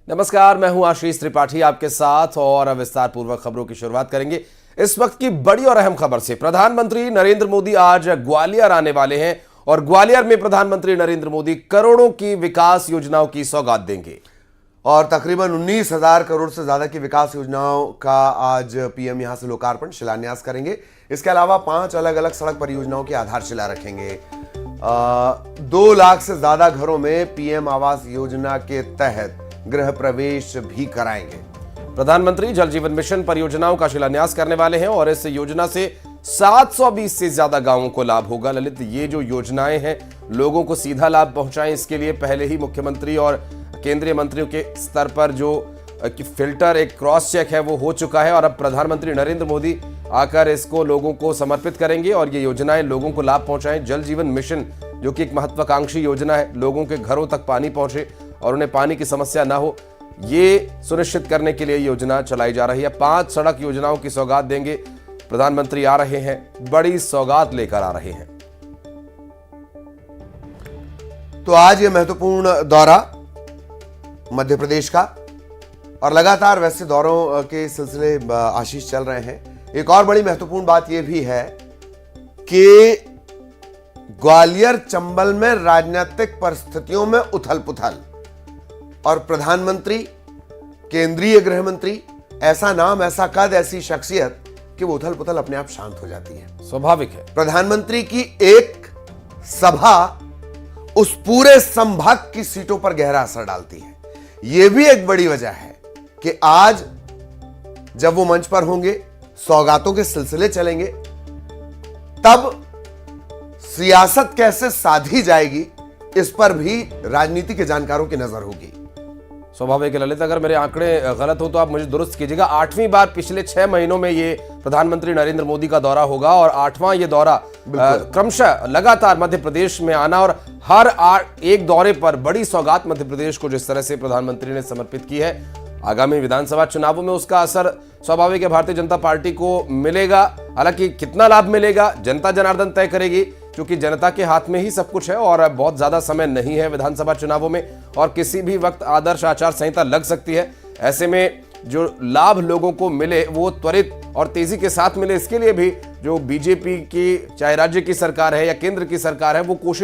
नमस्कार, मैं हूं आशीष त्रिपाठी आपके साथ और विस्तार पूर्वक खबरों की शुरुआत करेंगे इस वक्त की बड़ी और अहम खबर से। प्रधानमंत्री नरेंद्र मोदी आज ग्वालियर आने वाले हैं और ग्वालियर में प्रधानमंत्री नरेंद्र मोदी करोड़ों की विकास योजनाओं की सौगात देंगे और तकरीबन 19,000 करोड़ से ज्यादा की विकास योजनाओं का आज पीएम यहां से लोकार्पण शिलान्यास करेंगे। इसके अलावा 5 अलग अलग सड़क परियोजनाओं की आधारशिला रखेंगे। 2 लाख से ज्यादा घरों में पीएम आवास योजना के तहत गृह प्रवेश भी कराएंगे। प्रधानमंत्री जल जीवन मिशन परियोजनाओं का शिलान्यास करने वाले हैं और इस योजना से 720 से ज्यादा गांवों को लाभ होगा। ललित, ये जो योजनाएं हैं लोगों को सीधा लाभ पहुंचाएं, इसके लिए पहले ही मुख्यमंत्री और केंद्रीय मंत्रियों के स्तर पर जो फिल्टर एक क्रॉस चेक है वो हो चुका है और अब प्रधानमंत्री नरेंद्र मोदी आकर इसको लोगों को समर्पित करेंगे और ये योजनाएं लोगों को लाभ पहुंचाएं। जल जीवन मिशन जो कि एक महत्वाकांक्षी योजना है, लोगों के घरों तक पानी पहुंचे और उन्हें पानी की समस्या ना हो, ये सुनिश्चित करने के लिए योजना चलाई जा रही है। 5 सड़क योजनाओं की सौगात देंगे प्रधानमंत्री। आ रहे हैं, बड़ी सौगात लेकर आ रहे हैं। तो आज ये महत्वपूर्ण दौरा मध्य प्रदेश का और लगातार वैसे दौरों के सिलसिले आशीष चल रहे हैं। एक और बड़ी महत्वपूर्ण बात यह भी है कि ग्वालियर चंबल में राजनीतिक परिस्थितियों में उथल पुथल और प्रधानमंत्री, केंद्रीय गृह मंत्री, ऐसा नाम, ऐसा कद, ऐसी शख्सियत कि वो उथल पुथल अपने आप शांत हो जाती है। स्वाभाविक है। प्रधानमंत्री की एक सभा उस पूरे संभाग की सीटों पर गहरा असर डालती है। यह भी एक बड़ी वजह है कि आज जब वो मंच पर होंगे, सौगातों के सिलसिले चलेंगे, तब सियासत कैसे साधी जाएगी इस पर भी राजनीति के जानकारों की नजर होगी। स्वाभाविक है ललित, अगर मेरे आंकड़े गलत हो तो आप मुझे दुरुस्त कीजिएगा। 8वीं बार पिछले 6 महीनों में ये प्रधानमंत्री नरेंद्र मोदी का दौरा होगा और 8वां ये दौरा क्रमशः लगातार मध्य प्रदेश में आना और हर एक दौरे पर बड़ी सौगात मध्य प्रदेश को जिस तरह से प्रधानमंत्री ने समर्पित की है, आगामी विधानसभा चुनावों में उसका असर स्वाभाविक है भारतीय जनता पार्टी को मिलेगा। हालांकि कितना लाभ मिलेगा जनता जनार्दन तय करेगी, क्योंकि जनता के हाथ में ही सब कुछ है और बहुत ज्यादा समय नहीं है विधानसभा चुनावों में और किसी भी वक्त आदर्श आचार संहिता लग सकती है। ऐसे में जो लाभ लोगों को मिले वो त्वरित और तेजी के साथ मिले, इसके लिए भी जो बीजेपी की चाहे राज्य की सरकार है या केंद्र की सरकार है वो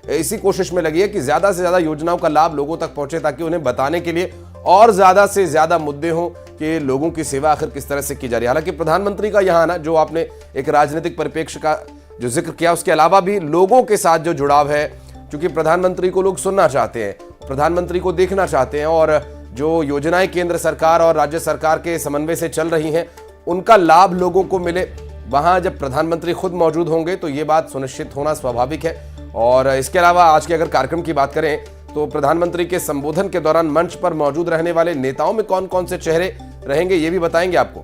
इसी कोशिश में लगी है कि ज्यादा से ज्यादा योजनाओं का लाभ लोगों तक पहुंचे, ताकि उन्हें बताने के लिए और ज्यादा से ज्यादा मुद्दे हों कि लोगों की सेवा आखिर किस तरह से की जा रही है। हालांकि प्रधानमंत्री का यहाँ आना, जो आपने एक राजनीतिक परिप्रेक्ष्य का जो जिक्र किया, उसके अलावा भी लोगों के साथ जो जुड़ाव है, क्योंकि प्रधानमंत्री को लोग सुनना चाहते हैं, प्रधानमंत्री को देखना चाहते हैं और जो योजनाएं केंद्र सरकार और राज्य सरकार के समन्वय से चल रही हैं उनका लाभ लोगों को मिले। वहां जब प्रधानमंत्री खुद मौजूद होंगे तो ये बात सुनिश्चित होना स्वाभाविक है। और इसके अलावा आज के अगर कार्यक्रम की बात करें तो प्रधानमंत्री के संबोधन के दौरान मंच पर मौजूद रहने वाले नेताओं में कौन कौन से चेहरे रहेंगे ये भी बताएंगे आपको।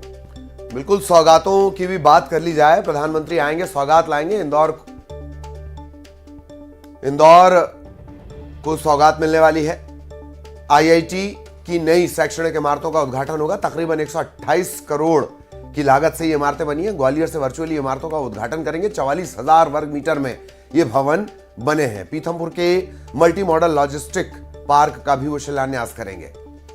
बिल्कुल, सौगातों की भी बात कर ली जाए। प्रधानमंत्री आएंगे, सौगात लाएंगे। इंदौर को सौगात मिलने वाली है। आईआईटी की नई शैक्षणिक इमारतों का उद्घाटन होगा। तकरीबन 128 करोड़ की लागत से ये इमारतें बनी हैं। ग्वालियर से वर्चुअली इमारतों का उद्घाटन करेंगे। 44,000 वर्ग मीटर में ये भवन बने हैं। पीथमपुर के मल्टी मॉडल लॉजिस्टिक पार्क का भी वो शिलान्यास करेंगे।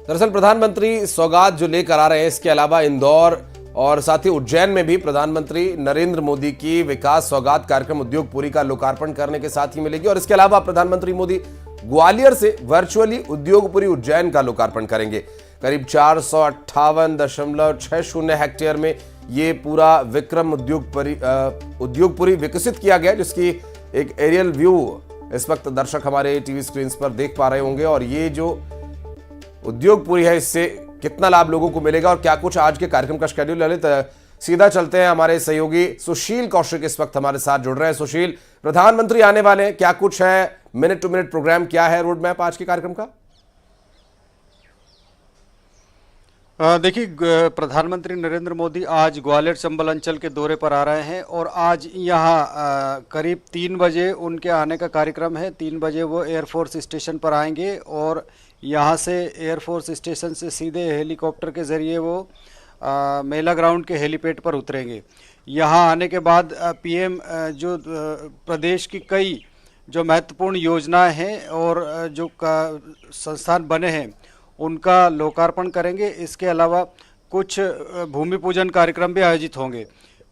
दरअसल प्रधानमंत्री सौगात जो लेकर आ रहे हैं, इसके अलावा इंदौर और साथ ही उज्जैन में भी प्रधानमंत्री नरेंद्र मोदी की विकास सौगात कार्यक्रम उद्योगपुरी का लोकार्पण करने के साथ ही मिलेगी। और इसके अलावा प्रधानमंत्री मोदी ग्वालियर से वर्चुअली उद्योगपुरी उज्जैन का लोकार्पण करेंगे। करीब 458.60 हेक्टेयर में ये पूरा विक्रम उद्योगपुरी विकसित किया गया, जिसकी एक एरियल व्यू इस वक्त दर्शक हमारे टीवी स्क्रीन पर देख पा रहे होंगे। और ये जो उद्योगपुरी है, इससे कितना लाभ लोगों को मिलेगा और क्या कुछ आज के कार्यक्रम का शेड्यूल। ललित, सीधा चलते हैं, हमारे सहयोगी सुशील कौशिक इस वक्त हमारे साथ जुड़ रहे हैं। सुशील, प्रधानमंत्री आने वाले हैं, क्या कुछ है, मिनट टू मिनट प्रोग्राम क्या है, रोड मैप आज के कार्यक्रम का? देखिए, प्रधानमंत्री नरेंद्र मोदी आज ग्वालियर चंबल अंचल के दौरे पर आ रहे हैं और आज यहाँ करीब 3 बजे उनके आने का कार्यक्रम है। 3 बजे वो एयरफोर्स स्टेशन पर आएंगे और यहाँ से एयरफोर्स स्टेशन से सीधे हेलीकॉप्टर के ज़रिए वो मेला ग्राउंड के हेलीपैड पर उतरेंगे। यहाँ आने के बाद पीएम जो प्रदेश की कई जो महत्वपूर्ण योजनाएं हैं और जो संस्थान बने हैं उनका लोकार्पण करेंगे। इसके अलावा कुछ भूमि पूजन कार्यक्रम भी आयोजित होंगे।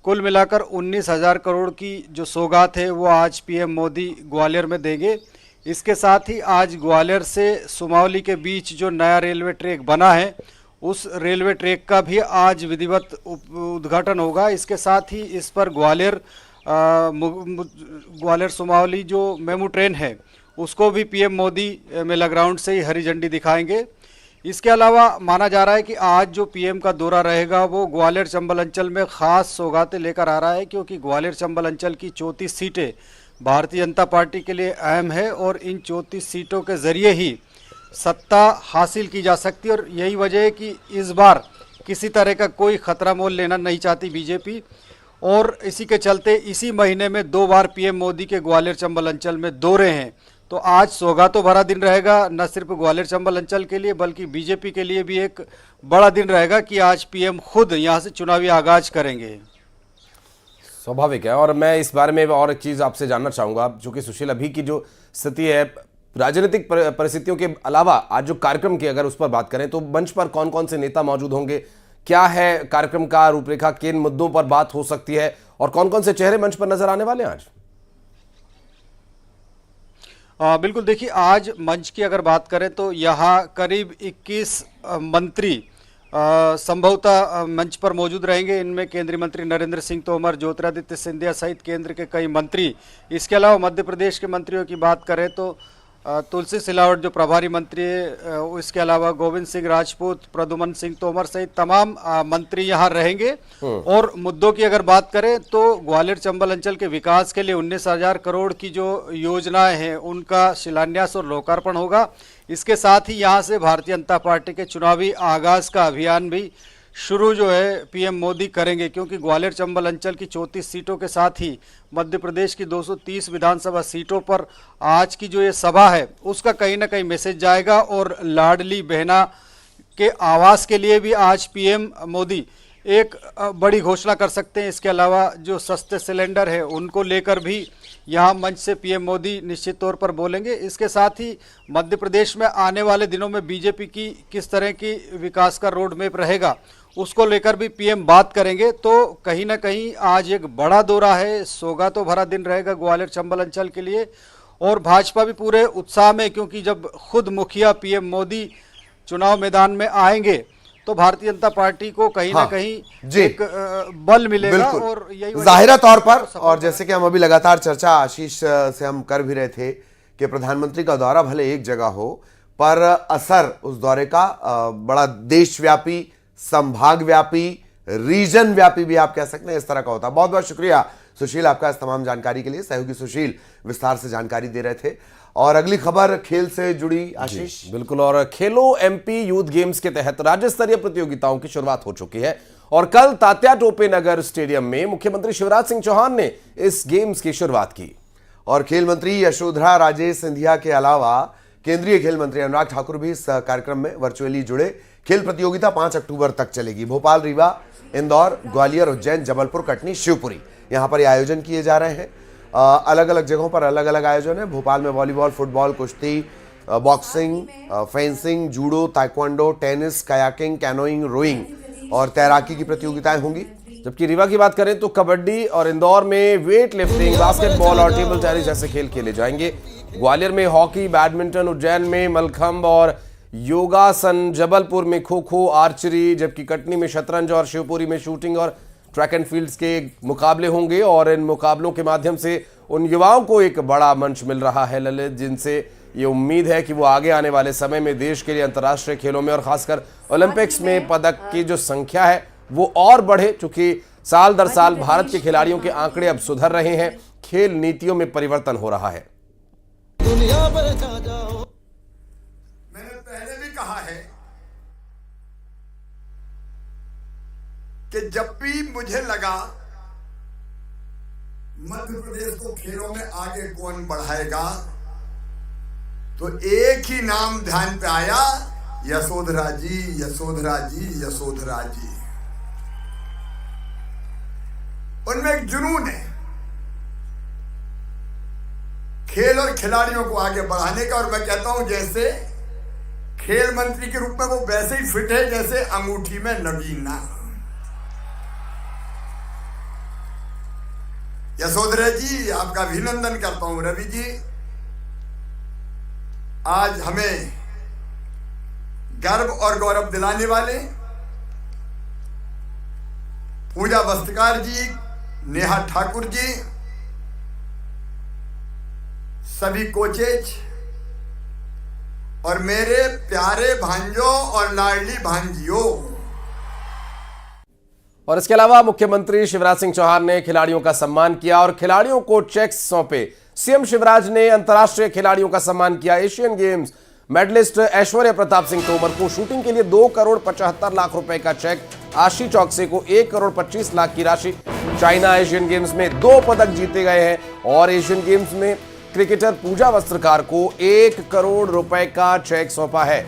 कुल मिलाकर 19,000 करोड़ की जो सौगात है वो आज पीएम मोदी ग्वालियर में देंगे। इसके साथ ही आज ग्वालियर से सुमावली के बीच जो नया रेलवे ट्रैक बना है उस रेलवे ट्रैक का भी आज विधिवत उद्घाटन होगा। इसके साथ ही इस पर ग्वालियर सुमावली जो मेमू ट्रेन है उसको भी पीएम मोदी मेला ग्राउंड से ही हरी झंडी दिखाएंगे। इसके अलावा माना जा रहा है कि आज जो पीएम का दौरा रहेगा वो ग्वालियर चंबल अंचल में खास सौगातें लेकर आ रहा है, क्योंकि ग्वालियर चंबल अंचल की 34 सीटें भारतीय जनता पार्टी के लिए अहम है और इन 34 सीटों के जरिए ही सत्ता हासिल की जा सकती है। और यही वजह है कि इस बार किसी तरह का कोई खतरा मोल लेना नहीं चाहती बीजेपी, और इसी के चलते इसी महीने में 2 बार पीएम मोदी के ग्वालियर चंबल अंचल में दौरे हैं। तो आज सौगातों भरा दिन रहेगा, न सिर्फ ग्वालियर चंबल अंचल के लिए बल्कि बीजेपी के लिए भी एक बड़ा दिन रहेगा कि आज पीएम खुद यहां से चुनावी आगाज करेंगे। स्वाभाविक है। और मैं इस बारे में और एक चीज़ आपसे जानना चाहूँगा, चूँकि सुशील अभी की जो स्थिति है राजनीतिक परिस्थितियों के अलावा आज जो कार्यक्रम की अगर उस पर बात करें तो मंच पर कौन कौन से नेता मौजूद होंगे, क्या है कार्यक्रम का रूपरेखा, किन मुद्दों पर बात हो सकती है और कौन कौन से चेहरे मंच पर नजर आने वाले हैं आज? बिल्कुल, देखिए आज मंच की अगर बात करें तो यहाँ करीब 21 मंत्री संभवतः मंच पर मौजूद रहेंगे। इनमें केंद्रीय मंत्री नरेंद्र सिंह तोमर, ज्योतिरादित्य सिंधिया सहित केंद्र के कई मंत्री। इसके अलावा मध्य प्रदेश के मंत्रियों की बात करें तो तुलसी सिलावट जो प्रभारी मंत्री है, इसके अलावा गोविंद सिंह राजपूत, प्रद्युमन सिंह तोमर सहित तमाम मंत्री यहाँ रहेंगे। और मुद्दों की अगर बात करें तो ग्वालियर चंबल अंचल के विकास के लिए 19,000 करोड़ की जो योजनाएं हैं उनका शिलान्यास और लोकार्पण होगा। इसके साथ ही यहाँ से भारतीय जनता पार्टी के चुनावी आगाज का अभियान भी शुरू जो है पीएम मोदी करेंगे, क्योंकि ग्वालियर चंबल अंचल की 34 सीटों के साथ ही मध्य प्रदेश की 230 विधानसभा सीटों पर आज की जो ये सभा है उसका कहीं ना कहीं मैसेज जाएगा। और लाडली बहना के आवास के लिए भी आज पीएम मोदी एक बड़ी घोषणा कर सकते हैं। इसके अलावा जो सस्ते सिलेंडर है उनको लेकर भी यहाँ मंच से पीएम मोदी निश्चित तौर पर बोलेंगे। इसके साथ ही मध्य प्रदेश में आने वाले दिनों में बीजेपी की किस तरह की विकास का रोड मैप रहेगा उसको लेकर भी पीएम बात करेंगे। तो कहीं ना कहीं आज एक बड़ा दौरा है, सौगातों भरा दिन रहेगा ग्वालियर चंबल अंचल के लिए। और भाजपा भी पूरे उत्साह में, क्योंकि जब खुद मुखिया पीएम मोदी चुनाव मैदान में आएंगे तो भारतीय जनता पार्टी को कहीं ना कहीं एक बल मिलेगा। और यही जाहिरा तौर पर, और जैसे कि हम अभी लगातार चर्चा आशीष से हम कर भी रहे थे कि प्रधानमंत्री का दौरा भले एक जगह हो पर असर उस दौरे का बड़ा देशव्यापी, संभागव्यापी, रीजन व्यापी भी आप कह सकते हैं, इस तरह का होता है। बहुत बहुत शुक्रिया सुशील आपका इस तमाम जानकारी के लिए। सहयोगी सुशील विस्तार से जानकारी दे रहे थे। और अगली खबर खेल से जुड़ी आशीष। बिल्कुल, और खेलो एमपी यूथ गेम्स के तहत राज्य स्तरीय प्रतियोगिताओं की शुरुआत हो चुकी है और कल तात्या टोपे नगर स्टेडियम में मुख्यमंत्री शिवराज सिंह चौहान ने इस गेम्स की शुरुआत की। और खेल मंत्री यशोधरा राजे सिंधिया के अलावा केंद्रीय खेल मंत्री अनुराग ठाकुर भी इस कार्यक्रम में वर्चुअली जुड़े। खेल प्रतियोगिता 5 अक्टूबर तक चलेगी। भोपाल, रीवा, इंदौर, ग्वालियर, उज्जैन, जबलपुर, कटनी, शिवपुरी, यहाँ पर ये आयोजन किए जा रहे हैं। अलग अलग जगहों पर अलग अलग आयोजन है। भोपाल में वॉलीबॉल, फुटबॉल, कुश्ती, boxing, fencing, judo, taekwondo, tennis, kayaking, canoeing, rowing और तैराकी की प्रतियोगिताएं होंगी। जबकि रीवा की बात करें तो कबड्डी और इंदौर में वेट लिफ्टिंग, बास्केटबॉल और टेबल टेनिस जैसे खेल खेले जाएंगे। ग्वालियर में हॉकी, बैडमिंटन, उज्जैन में मलखंब और योगासन, जबलपुर में खो खो, आर्चरी, जबकि कटनी में शतरंज और शिवपुरी में शूटिंग और ट्रैक एंड फील्ड्स के मुकाबले होंगे। और इन मुकाबलों के माध्यम से उन युवाओं को एक बड़ा मंच मिल रहा है ललित, जिनसे ये उम्मीद है कि वो आगे आने वाले समय में देश के लिए अंतर्राष्ट्रीय खेलों में और खासकर ओलंपिक्स में पदक की जो संख्या है वो और बढ़े। चूंकि साल दर साल भारत के खिलाड़ियों के आंकड़े अब सुधर रहे हैं, खेल नीतियों में परिवर्तन हो रहा है। मैंने पहले भी कहा है कि जब भी मुझे लगा मध्य प्रदेश को खेलों में आगे कौन बढ़ाएगा तो एक ही नाम ध्यान पे आया, यशोधरा जी, यशोधरा जी, यशोधरा जी। उनमें एक जुनून है खेल और खिलाड़ियों को आगे बढ़ाने का। और मैं कहता हूं जैसे खेल मंत्री के रूप में वो वैसे ही फिट है जैसे अंगूठी में नगीना। यशोधरा जी, आपका अभिनंदन करता हूं। रवि जी, आज हमें गर्व और गौरव दिलाने वाले पूजा वस्त्रकार जी, नेहा ठाकुर जी, सभी कोचेज और मेरे प्यारे भांजों और लाडली भांजियों। और इसके अलावा मुख्यमंत्री शिवराज सिंह चौहान ने खिलाड़ियों का सम्मान किया और खिलाड़ियों को चेक्स सौंपे। सीएम शिवराज ने अंतर्राष्ट्रीय खिलाड़ियों का सम्मान किया। Asian Games medalist Aishwarya Pratap Singh Tomar को शूटिंग के लिए 2,75,00,000 रुपए का चेक, आशी चौकसे को 1,25,00,000 की राशि। चाइना एशियन गेम्स में 2 पदक जीते गए हैं और एशियन गेम्स में क्रिकेटर पूजा वस्त्रकार को 1 करोड़ रुपए का चेक सौंपा है।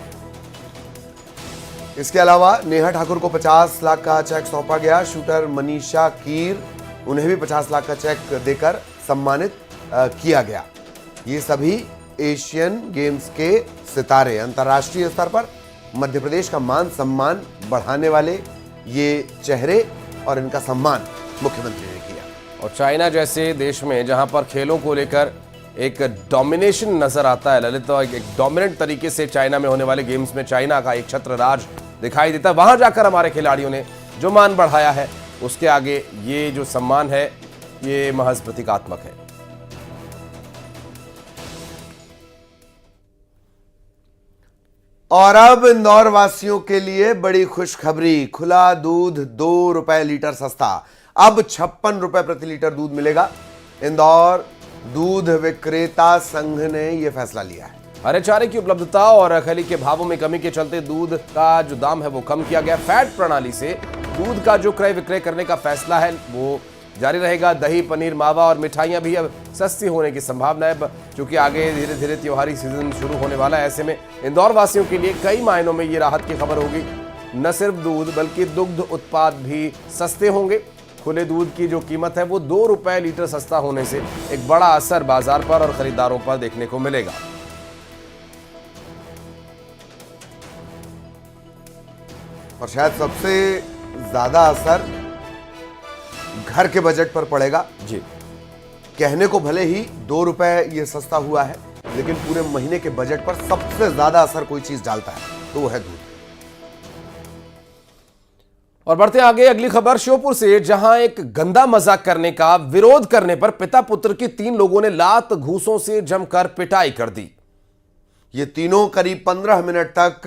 इसके अलावा नेहा ठाकुर को 50 लाख का चेक सौंपा गया। शूटर मनीषा कीर, उन्हें भी 50 लाख का चेक देकर सम्मानित किया गया। ये सभी एशियन गेम्स के सितारे, अंतर्राष्ट्रीय स्तर पर मध्य प्रदेश का मान सम्मान बढ़ाने वाले ये चेहरे, और इनका सम्मान मुख्यमंत्री ने किया। और चाइना जैसे देश में जहां पर खेलों को लेकर एक डोमिनेशन नजर आता है ललित, तो एक डोमिनेंट तरीके से चाइना में होने वाले गेम्स में चाइना का एक छत्र राज दिखाई देता है। वहां जाकर हमारे खिलाड़ियों ने जो मान बढ़ाया है, उसके आगे ये जो सम्मान है ये महज प्रतीकात्मक है। और अब इंदौर वासियों के लिए बड़ी खुशखबरी। खुला दूध 2 रुपए लीटर सस्ता, अब 56 रुपए प्रति लीटर दूध मिलेगा। इंदौर दूध विक्रेता संघ ने यह फैसला लिया है। हरे चारे की उपलब्धता और खली के भावों में कमी के चलते दूध का जो दाम है वो कम किया गया। फैट प्रणाली से दूध का जो क्रय विक्रय करने का फैसला है वो जारी रहेगा। दही, पनीर, मावा और मिठाइयां भी अब सस्ती होने की संभावना है, क्योंकि आगे धीरे धीरे त्योहारी सीजन शुरू होने वाला है। ऐसे में इंदौर वासियों के लिए कई मायनों में ये राहत की खबर होगी। न सिर्फ दूध बल्कि दुग्ध उत्पाद भी सस्ते होंगे। खुले दूध की जो कीमत है वो 2 रुपए लीटर सस्ता होने से एक बड़ा असर बाजार पर और खरीदारों पर देखने को मिलेगा। और शायद सबसे ज्यादा असर घर के बजट पर पड़ेगा जी। कहने को भले ही 2 रुपए ये सस्ता हुआ है, लेकिन पूरे महीने के बजट पर सबसे ज्यादा असर कोई चीज डालता है तो वो है दूध। और बढ़ते हैं आगे, अगली खबर श्योपुर से, जहां एक गंदा मजाक करने का विरोध करने पर पिता पुत्र की 3 लोगों ने लात घूंसों से जमकर पिटाई कर दी। ये तीनों करीब 15 मिनट तक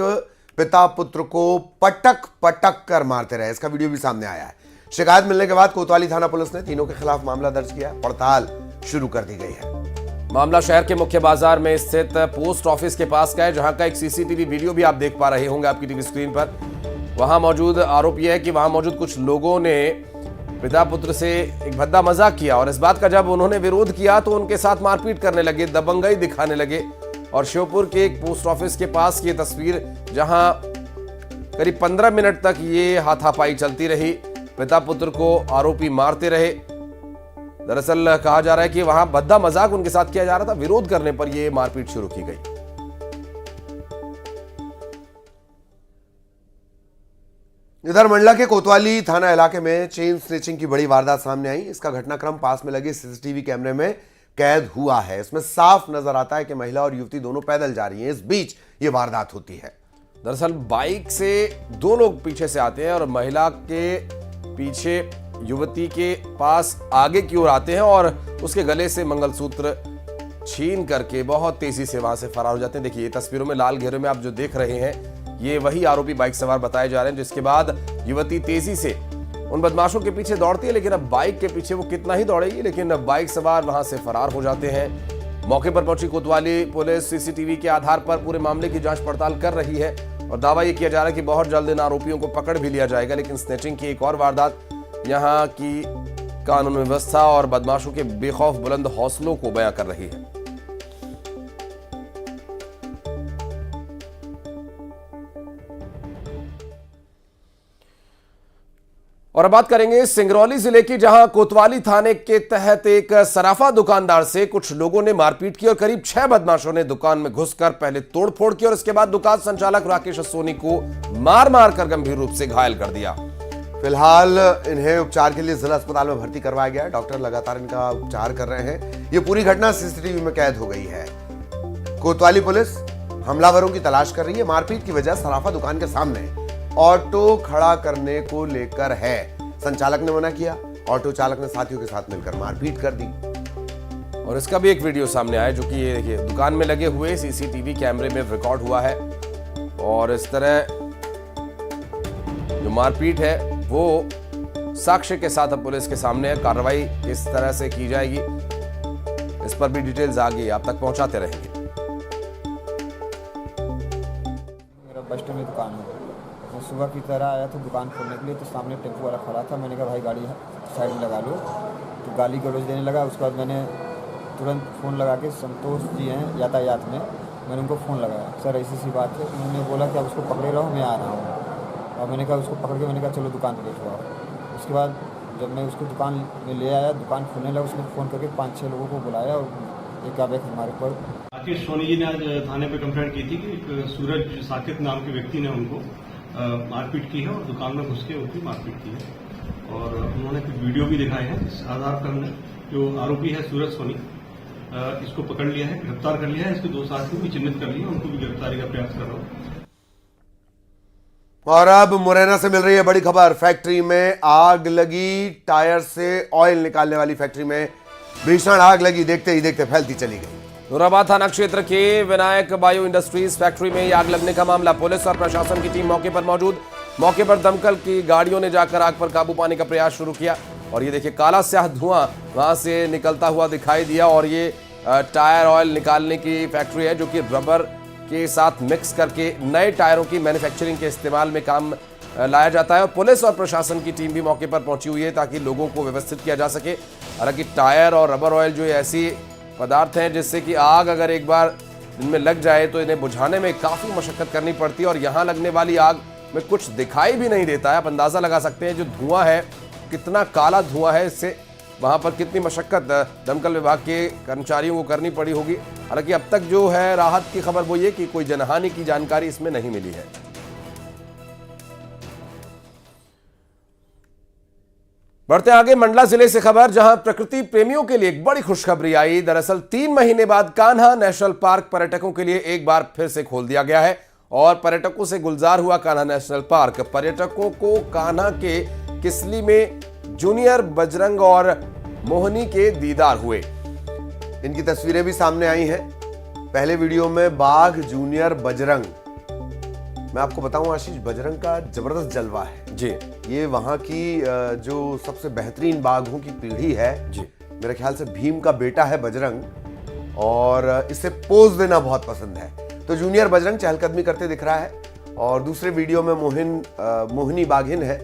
पिता पुत्र को पटक पटक कर मारते रहे। इसका वीडियो भी सामने आया है। शिकायत मिलने के बाद कोतवाली थाना पुलिस ने तीनों के खिलाफ मामला दर्ज किया। पड़ताल शुरू कर दी गई है। मामला शहर के मुख्य बाजार में स्थित पोस्ट ऑफिस के पास का है, जहां का एक सीसीटीवी वीडियो भी आप देख पा रहे होंगे आपकी टीवी स्क्रीन पर। वहां मौजूद आरोप यह है कि वहां मौजूद कुछ लोगों ने पिता पुत्र से एक भद्दा मजाक किया और इस बात का जब उन्होंने विरोध किया तो उनके साथ मारपीट करने लगे, दबंगई दिखाने लगे। और श्योपुर के एक पोस्ट ऑफिस के पास की तस्वीर, जहां करीब 15 मिनट तक ये हाथापाई चलती रही। पिता पुत्र को आरोपी मारते रहे। दरअसल कहा जा रहा है कि वहां भद्दा मजाक उनके साथ किया जा रहा था। विरोध करने पर यह मारपीट शुरू की गई। इधर मंडला के कोतवाली थाना इलाके में चेन स्नेचिंग की बड़ी वारदात सामने आई। इसका घटनाक्रम पास में लगे सीसीटीवी कैमरे में कैद हुआ है। इसमें साफ नजर आता है कि महिला और युवती दोनों पैदल जा रही हैं। इस बीच ये वारदात होती है। दरअसल बाइक से 2 लोग पीछे से आते हैं और महिला के पीछे युवती के पास आगे की ओर आते हैं और उसके गले से मंगलसूत्र छीन करके बहुत तेजी से वहां से फरार हो जाते हैं। देखिए तस्वीरों में लाल घेरे में आप जो देख रहे हैं, ये वही आरोपी बाइक सवार बताए जा रहे हैं। जिसके बाद युवती तेजी से उन बदमाशों के पीछे दौड़ती है, लेकिन अब बाइक के पीछे वो कितना ही दौड़ेगी, लेकिन अब बाइक सवार वहां से फरार हो जाते हैं। मौके पर पहुंची कोतवाली पुलिस सीसीटीवी के आधार पर पूरे मामले की जांच पड़ताल कर रही है और दावा यह किया जा रहा है कि बहुत जल्द इन आरोपियों को पकड़ भी लिया जाएगा। लेकिन स्नेचिंग की एक और वारदात यहां की कानून व्यवस्था और बदमाशों के बेखौफ बुलंद हौसलों को बयां कर रही है। और अब बात करेंगे सिंगरौली जिले की, जहां कोतवाली थाने के तहत एक सराफा दुकानदार से कुछ लोगों ने मारपीट की और करीब 6 बदमाशों ने दुकान में घुसकर पहले तोड़फोड़ की और इसके बाद दुकान संचालक राकेश सोनी को मार मार कर गंभीर रूप से घायल कर दिया। फिलहाल इन्हें उपचार के लिए जिला अस्पताल में भर्ती करवाया गया है। डॉक्टर लगातार इनका उपचार कर रहे हैं। ये पूरी घटना सीसीटीवी में कैद हो गई है। कोतवाली पुलिस हमलावरों की तलाश कर रही है। मारपीट की वजह सराफा दुकान के सामने ऑटो खड़ा करने को लेकर है। संचालक ने मना किया, ऑटो चालक ने साथियों के साथ मिलकर मारपीट कर दी। और इसका भी एक वीडियो सामने आया, जो कि ये देखिए दुकान में लगे हुए सीसीटीवी कैमरे में रिकॉर्ड हुआ है। और इस तरह जो मारपीट है वो साक्ष्य के साथ अब पुलिस के सामने है। कार्रवाई किस तरह से की जाएगी, इस पर भी डिटेल्स आगे आप तक पहुंचाते रहेंगे। मेरा बस स्टैंड में दुकान है। मैं सुबह की तरह आया था दुकान खोलने के लिए, तो सामने टेम्पो वाला खड़ा था। मैंने कहा भाई गाड़ी साइड में लगा लो, तो गाली गलौज देने लगा। उसके बाद मैंने तुरंत फ़ोन लगा के, संतोष जी हैं यातायात में, मैंने उनको फ़ोन लगाया, सर ऐसी सी बात है। उन्होंने बोला कि आप उसको पकड़े रहो, मैं आ रहा हूँ। और मैंने कहा उसको पकड़ के मैंने कहा चलो दुकान पर बैठो आप। उसके बाद जब मैं उसको दुकान में ले आया, दुकान खोलने लगा, उसने फ़ोन करके 5-6 लोगों को बुलाया और एक आवेश हमारे ऊपर। राकेश सोनी जी ने आज थाने पे कंप्लेंट की थी कि एक सूरज साकिब नाम के व्यक्ति ने उनको मारपीट की है और दुकान में घुस के उनकी मारपीट की है। और उन्होंने कुछ वीडियो भी दिखाए हैं। इस आधार पर हमने जो आरोपी है सूरज सोनी, इसको पकड़ लिया है, गिरफ्तार कर लिया है। इसके 2 साथियों को चिन्हित कर लिया, उनको भी गिरफ्तारी का प्रयास कर रहा हूँ। और अब मुरैना से मिल रही है बड़ी खबर। फैक्ट्री में आग लगी। टायर से ऑयल निकालने वाली फैक्ट्री में भीषण आग लगी। देखते ही देखते फैलती चली गई। नूराबाद थाना क्षेत्र के विनायक बायो इंडस्ट्रीज फैक्ट्री में आग लगने का मामला। पुलिस और प्रशासन की टीम मौके पर मौजूद। मौके पर दमकल की गाड़ियों ने जाकर आग पर काबू पाने का प्रयास शुरू किया। और ये देखिए काला स्याह धुआं वहां से निकलता हुआ दिखाई दिया। और ये टायर ऑयल निकालने की फैक्ट्री है, जो कि रबर के साथ मिक्स करके नए टायरों की मैन्युफैक्चरिंग के इस्तेमाल में काम लाया जाता है। और पुलिस और प्रशासन की टीम भी मौके पर पहुंची हुई है ताकि लोगों को व्यवस्थित किया जा सके। हालांकि टायर और रबर ऑयल जो ऐसी पदार्थ हैं जिससे कि आग अगर एक बार इनमें लग जाए तो इन्हें बुझाने में काफ़ी मशक्कत करनी पड़ती है। और यहाँ लगने वाली आग में कुछ दिखाई भी नहीं देता है। आप अंदाज़ा लगा सकते हैं जो धुआं है, कितना काला धुआं है, इससे वहाँ पर कितनी मशक्कत दमकल विभाग के कर्मचारियों को करनी पड़ी होगी। हालांकि अब तक जो है राहत की खबर वो ये कि कोई जनहानि की जानकारी इसमें नहीं मिली है। बढ़ते आगे मंडला जिले से खबर, जहां प्रकृति प्रेमियों के लिए एक बड़ी खुशखबरी आई। दरअसल 3 महीने बाद कान्हा नेशनल पार्क पर्यटकों के लिए एक बार फिर से खोल दिया गया है और पर्यटकों से गुलजार हुआ कान्हा नेशनल पार्क। पर्यटकों को कान्हा के किसली में जूनियर बजरंग और मोहिनी के दीदार हुए। इनकी तस्वीरें भी सामने आई हैं। पहले वीडियो में बाघ जूनियर बजरंग, मैं आपको बताऊं आशीष, बजरंग का जबरदस्त जलवा है जी। ये वहां की जो सबसे बेहतरीन बाघों की पीढ़ी है जी। मेरे ख्याल से भीम का बेटा है बजरंग और इसे पोज देना बहुत पसंद है। तो जूनियर बजरंग चहलकदमी करते दिख रहा है और दूसरे वीडियो में मोहिनी बाघिन है,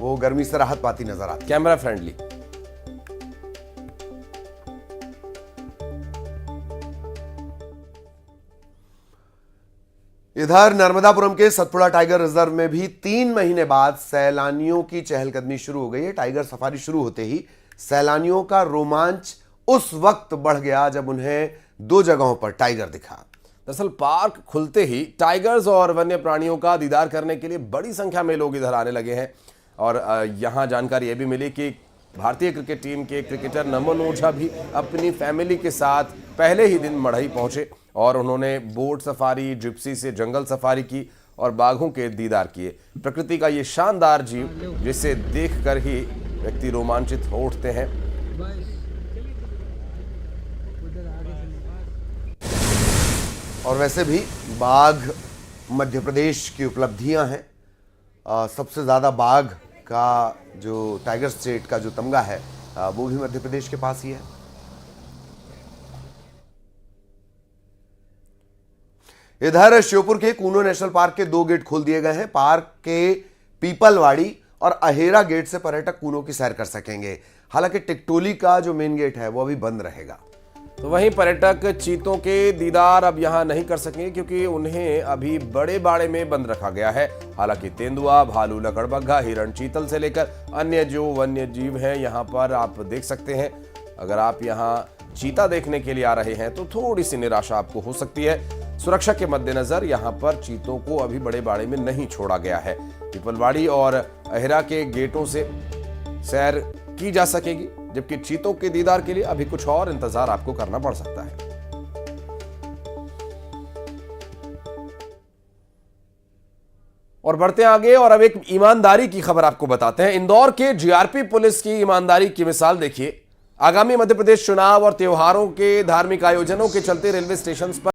वो गर्मी से राहत पाती नजर आती है। Camera friendly. इधर नर्मदापुरम के सतपुड़ा टाइगर रिजर्व में भी 3 महीने बाद सैलानियों की चहलकदमी शुरू हो गई है। टाइगर सफारी शुरू होते ही सैलानियों का रोमांच उस वक्त बढ़ गया जब उन्हें 2 जगहों पर टाइगर दिखा। दरअसल पार्क खुलते ही टाइगर्स और वन्य प्राणियों का दीदार करने के लिए बड़ी संख्या में लोग इधर आने लगे हैं। और यहाँ जानकारी ये भी मिली कि भारतीय क्रिकेट टीम के क्रिकेटर नमन ओझा भी अपनी फैमिली के साथ पहले ही दिन मढ़ई पहुंचे और उन्होंने बोट सफारी, जिप्सी से जंगल सफारी की और बाघों के दीदार किए। प्रकृति का ये शानदार जीव जिसे देखकर ही व्यक्ति रोमांचित हो उठते हैं। और वैसे भी बाघ मध्य प्रदेश की उपलब्धियां हैं। सबसे ज़्यादा बाघ का जो टाइगर स्टेट का जो तमगा है वो भी मध्य प्रदेश के पास ही है। इधर श्योपुर के कूनो नेशनल पार्क के 2 गेट खोल दिए गए हैं। पार्क के पीपलवाड़ी और अहेरा गेट से पर्यटक कूनो की सैर कर सकेंगे। हालांकि टिकटोली का जो मेन गेट है वो अभी बंद रहेगा। तो वहीं पर्यटक चीतों के दीदार अब यहां नहीं कर सकेंगे क्योंकि उन्हें अभी बड़े बाड़े में बंद रखा गया है। हालांकि तेंदुआ, भालू, लकड़बग्घा, हिरण, चीतल से लेकर अन्य जो वन्य जीव हैं यहां पर आप देख सकते हैं। अगर आप यहां चीता देखने के लिए आ रहे हैं तो थोड़ी सी निराशा आपको हो सकती है। सुरक्षा के मद्देनजर यहां पर चीतों को अभी बड़े बाड़े में नहीं छोड़ा गया है। पीपलवाड़ी और अहिरा के गेटों से सैर की जा सकेगी, जबकि चीतों के दीदार के लिए अभी कुछ और इंतजार आपको करना पड़ सकता है। और बढ़ते आगे और अब एक ईमानदारी की खबर आपको बताते हैं। इंदौर के जीआरपी पुलिस की ईमानदारी की मिसाल देखिए। आगामी मध्य प्रदेश चुनाव और त्योहारों के धार्मिक आयोजनों के चलते रेलवे स्टेशन पर